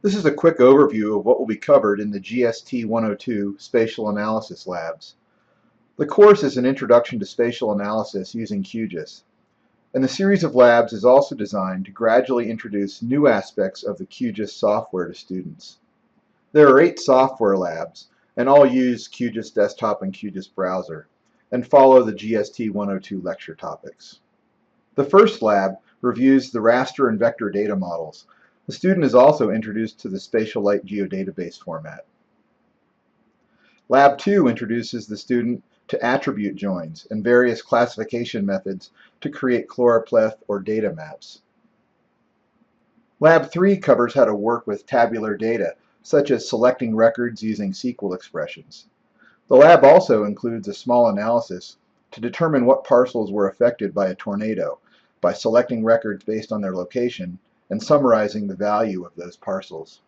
This is a quick overview of what will be covered in the GST102 Spatial Analysis Labs. The course is an introduction to spatial analysis using QGIS, and the series of labs is also designed to gradually introduce new aspects of the QGIS software to students. There are 8 software labs, and all use QGIS Desktop and QGIS Browser, and follow the GST102 lecture topics. The first lab reviews the raster and vector data models. The student is also introduced to the spatial light geodatabase format. Lab 2 introduces the student to attribute joins and various classification methods to create choropleth or data maps. Lab 3 covers how to work with tabular data, such as selecting records using SQL expressions. The lab also includes a small analysis to determine what parcels were affected by a tornado by selecting records based on their location and summarizing the value of those parcels.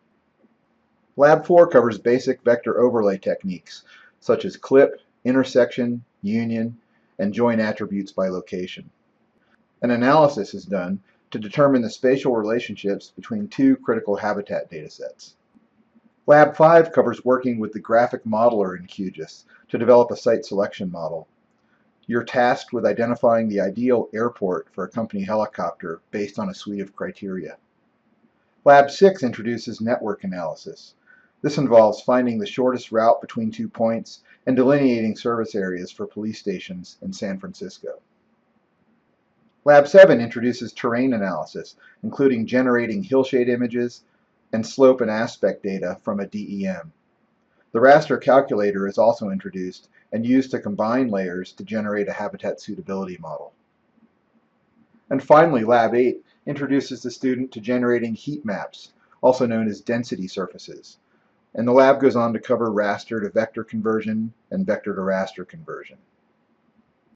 Lab 4 covers basic vector overlay techniques such as clip, intersection, union, and join attributes by location. An analysis is done to determine the spatial relationships between 2 critical habitat datasets. Lab 5 covers working with the graphic modeler in QGIS to develop a site selection model. You're tasked with identifying the ideal airport for a company helicopter based on a suite of criteria. Lab 6 introduces network analysis. This involves finding the shortest route between 2 points and delineating service areas for police stations in San Francisco. Lab 7 introduces terrain analysis, including generating hillshade images and slope and aspect data from a DEM. The raster calculator is also introduced and used to combine layers to generate a habitat suitability model. And finally, Lab 8 introduces the student to generating heat maps, also known as density surfaces. And the lab goes on to cover raster to vector conversion and vector to raster conversion.